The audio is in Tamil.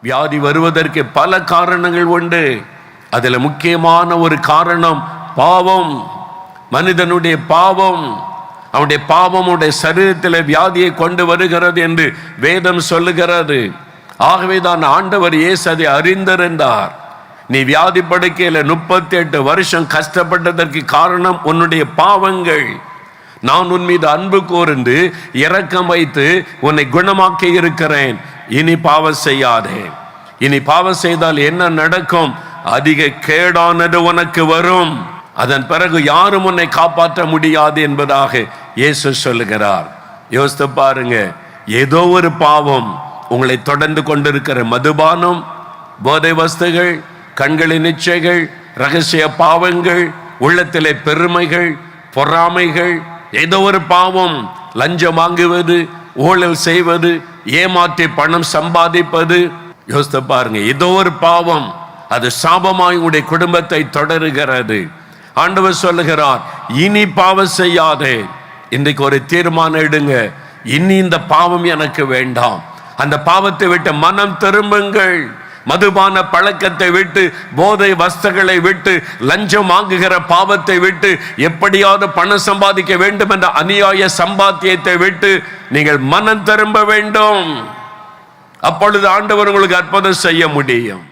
வியாதி வருவதற்கு பல காரணங்கள் உண்டு. அதில் முக்கியமான ஒரு காரணம் பாவம். மனிதனுடைய பாவம். அவனுடைய பாவம் அவனுடைய சரீரத்தில் வியாதியை கொண்டு வருகிறது என்று வேதம் சொல்லுகிறது. ஆகவே தான் ஆண்டவர் இயேசு அதை அறிந்திருந்தார். நீ வியாதி படுக்கையில் 38 வருஷம் கஷ்டப்பட்டதற்கு காரணம் உன்னுடைய பாவங்கள். நான் உன் மீது அன்பு கூர்ந்து இரக்கம் வைத்து உன்னை குணமாக்கி இருக்கிறேன். இனி பாவம் செய்யாதே. இனி பாவம் செய்தால் என்ன நடக்கும்? அதிக கேடானது உனக்கு வரும். அதன் பிறகு யாரும் உன்னை காப்பாற்ற முடியாது என்பதாக இயேசு சொல்லுகிறார். யோசித்து பாருங்க, ஏதோ ஒரு பாவம் உங்களை தொடர்ந்து கொண்டிருக்கிற மதுபானம், போதை வஸ்துகள், கண்களின் இச்சைகள், ரகசிய பாவங்கள், உள்ளத்திலே பெருமைகள், பொறாமைகள், ஏதோ ஒரு பாவம், லஞ்சம் வாங்குவது, ஊழல் செய்வது, ஏமாற்றி பணம் சம்பாதிப்பது. யோசித்து பாருங்க, ஏதோ ஒரு பாவம் அது சாபமாய் உடைய குடும்பத்தை தொடருகிறது. ஆண்டவர் சொல்லுகிறார், இனி பாவம் செய்யாதே. இன்றைக்கு ஒரு தீர்மானம் எடுங்க, இனி இந்த பாவம் எனக்கு வேண்டாம். அந்த பாவத்தை விட்டு மனம் திரும்புங்கள். மதுபான பழக்கத்தை விட்டு, போதை வஸ்துகளை விட்டு, லஞ்சம் வாங்குகிற பாவத்தை விட்டு, எப்படியாவது பணம் சம்பாதிக்க வேண்டும் என்ற அநியாய சம்பாத்தியத்தை விட்டு நீங்கள் மனம் திரும்ப வேண்டும். அப்பொழுது ஆண்டவர் உங்களுக்கு அற்புதம் செய்ய முடியும்.